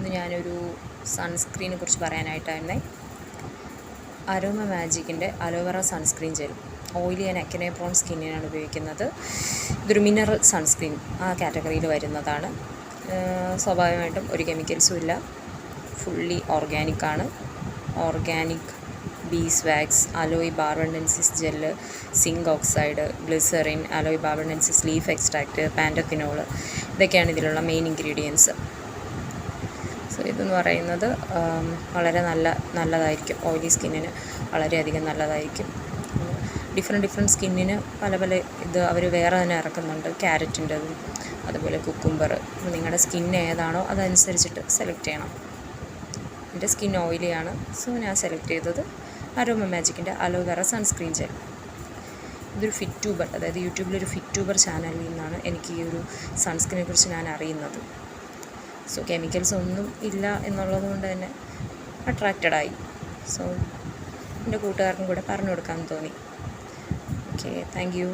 ഇന്ന് ഞാനൊരു സൺസ്ക്രീനെ കുറിച്ച് പറയാനായിട്ടായിരുന്നേ. അരോമ മാജിക്കിൻ്റെ aloe vera sunscreen gel oily and acne prone സ്കിന്നിനാണ് ഉപയോഗിക്കുന്നത്. ഇതൊരു മിനറൽ സൺസ്ക്രീൻ ആ കാറ്റഗറിയിൽ വരുന്നതാണ്. സ്വാഭാവികമായിട്ടും ഒരു കെമിക്കൽസും ഇല്ല, ഫുള്ളി ഓർഗാനിക്കാണ്. Organic beeswax, aloe barbadensis gel, zinc oxide, glycerin, aloe barbadensis leaf extract, panthenol, ഇതൊക്കെയാണ് ഇതിലുള്ള മെയിൻ ഇൻഗ്രീഡിയൻസ്. സോ ഇതെന്ന് പറയുന്നത് വളരെ നല്ലതായിരിക്കും, ഓയിലി സ്കിന്നിന് വളരെയധികം നല്ലതായിരിക്കും. ഡിഫറെൻറ്റ് സ്കിന്നിന് പല ഇത് അവർ വേറെ തന്നെ ഇറക്കുന്നുണ്ട്, ക്യാരറ്റിൻ്റെതും അതുപോലെ കുക്കുംബർ. നിങ്ങളുടെ സ്കിൻ ഏതാണോ അതനുസരിച്ചിട്ട് സെലക്ട് ചെയ്യണം. എൻ്റെ സ്കിൻ ഓയിലിയാണ്, സോ ഞാൻ സെലക്ട് ചെയ്തത് അരോമ മാജിക്കിൻ്റെ അലോവേറ സൺസ്ക്രീൻ ജെൽ. ഇതൊരു ഫിറ്റ് ട്യൂബർ, അതായത് യൂട്യൂബിലൊരു ഫിറ്റ് ട്യൂബർ ചാനലിൽ നിന്നാണ് എനിക്ക് ഈ ഒരു സൺസ്ക്രീനെ കുറിച്ച് ഞാൻ അറിയുന്നത്. സോ കെമിക്കൽസ് ഒന്നും ഇല്ല എന്നുള്ളത് കൊണ്ട് തന്നെ അട്രാക്റ്റഡായി. സോ എൻ്റെ കൂട്ടുകാർക്കും കൂടെ പറഞ്ഞു കൊടുക്കാൻ തോന്നി. Okay, thank you.